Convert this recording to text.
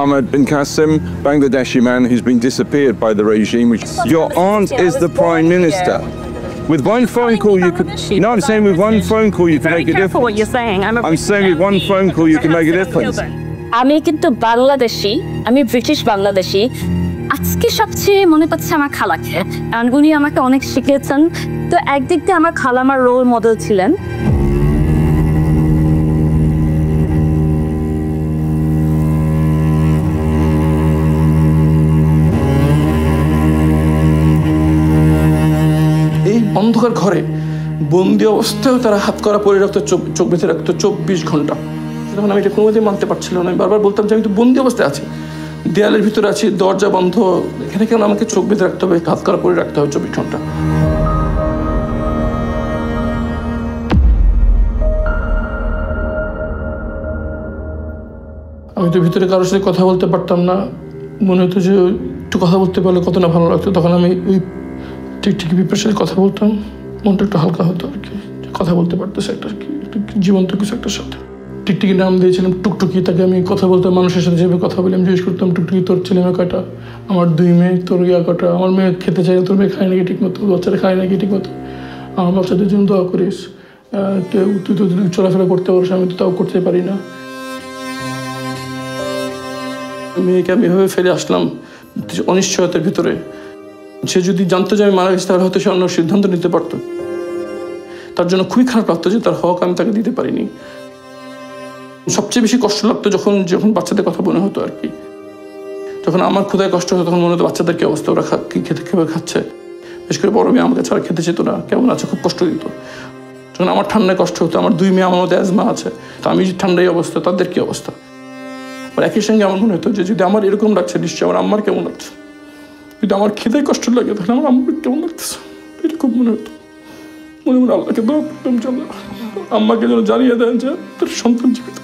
Ahmed bin Qasim, Bangladeshi man who's been disappeared by the regime. Your aunt is the Prime Minister. With one phone call you could... No, I'm saying with one phone call you can make a difference. Be careful what you're saying. I'm saying with one phone call you can make a difference. আমি কিন্তু বাংলাদেশি, আমি British Bangladeshi. আজকে সবচেয়ে মনে পড়ছে আমার খালাকে, কারণ উনি আমাকে অনেক শিখিয়েছেন। তো একদিক দিয়ে আমার খালা আমার রোল মডেল ছিলেন। এই অন্ধকার ঘরে বন্দি অবস্থায় তারা হাত করা পরে রাখতো, চোখ বেঁধে রাখতো 24 ঘন্টা। তখন আমি এটা কোনোমতেই মানতে পারছিলাম না। আমি বারবার বলতাম যে আমি তো বন্দি অবস্থায় আছি, দেয়ালের ভিতরে আছি, দরজা বন্ধ, এখানে কেন আমাকে চোখ বেঁধে রাখতে হবে, হাত করা পরে রাখতে হবে 24 ঘন্টা। আমি তো ভিতরে কারোর সাথে কথা বলতে পারতাম না। মনে হতো যে একটু কথা বলতে পারলে কত না ভালো লাগতো। তখন আমি ওই টিকটিকি পিঁপড়ার সাথে কথা বলতাম, মনটা একটু হালকা হতো আর কি, কথা বলতে পারতেছে একটা জীবন্ত কিছু একটার সাথে। টিকটিকি নাম দিয়েছিলাম টুকটুকি, তাকে আমি কথা বলতাম মানুষের সাথে যেভাবে কথা বলে আমি জিজ্ঞেস করতাম, টুকটুকি তোর ছেলে মেয়ে কয়টা, আমার 2 মেয়ে, তোর ইয়া কটা, আমার মেয়ে খেতে চাই, তোর মেয়ে খায় নাকি ঠিক মতো, বাচ্চারা খায় নাকি ঠিক মতো, আমার বাচ্চাদের জন্য দোয়া করিস, তুই তো চলাফেরা করতে পারিস, আমি তো তাও করতে পারি না। মেয়েকে আমি এভাবে ফেলে আসলাম অনিশ্চয়তার ভিতরে। সে যদি জানতো যে আমি মারা গেছি তাহলে হয়তো সে অন্য সিদ্ধান্ত নিতে পারত। তার জন্য খুবই খারাপ লাগতো যে তার হক আমি তাকে দিতে পারিনি। সবচেয়ে বেশি কষ্ট লাগতো যখন বাচ্চাদের কথা মনে হতো আর কি। যখন আমার ক্ষুধায় কষ্ট হতো তখন মনে হতো বাচ্চাদের কি অবস্থা, ওরা খেয়ে খাচ্ছে, বিশেষ করে বড় মেয়ে আমাকে ছাড়া খেতে চেত না, কেমন আছে, খুব কষ্ট দিত। যখন আমার ঠান্ডায় কষ্ট হতো, আমার 2 মেয়ে আমার মধ্যে অ্যাজমা আছে, তো আমি ঠান্ডায় অবস্থা, তাদের কি অবস্থা। একই সঙ্গে আমার মনে হতো যে যদি আমার এরকম লাগছে নিশ্চয়ই আমার আম্মার কেমন লাগছে, যদি আমার খেতে কষ্ট লাগে তাহলে আমার আম্মার কেমন লাগতেছে, এটা খুব মনে হতো। মনে মনে আল্লাহকে দোয়া করতাম যে আম্মাকে যেন জানিয়ে দেন যে তার সন্তান জীবিত।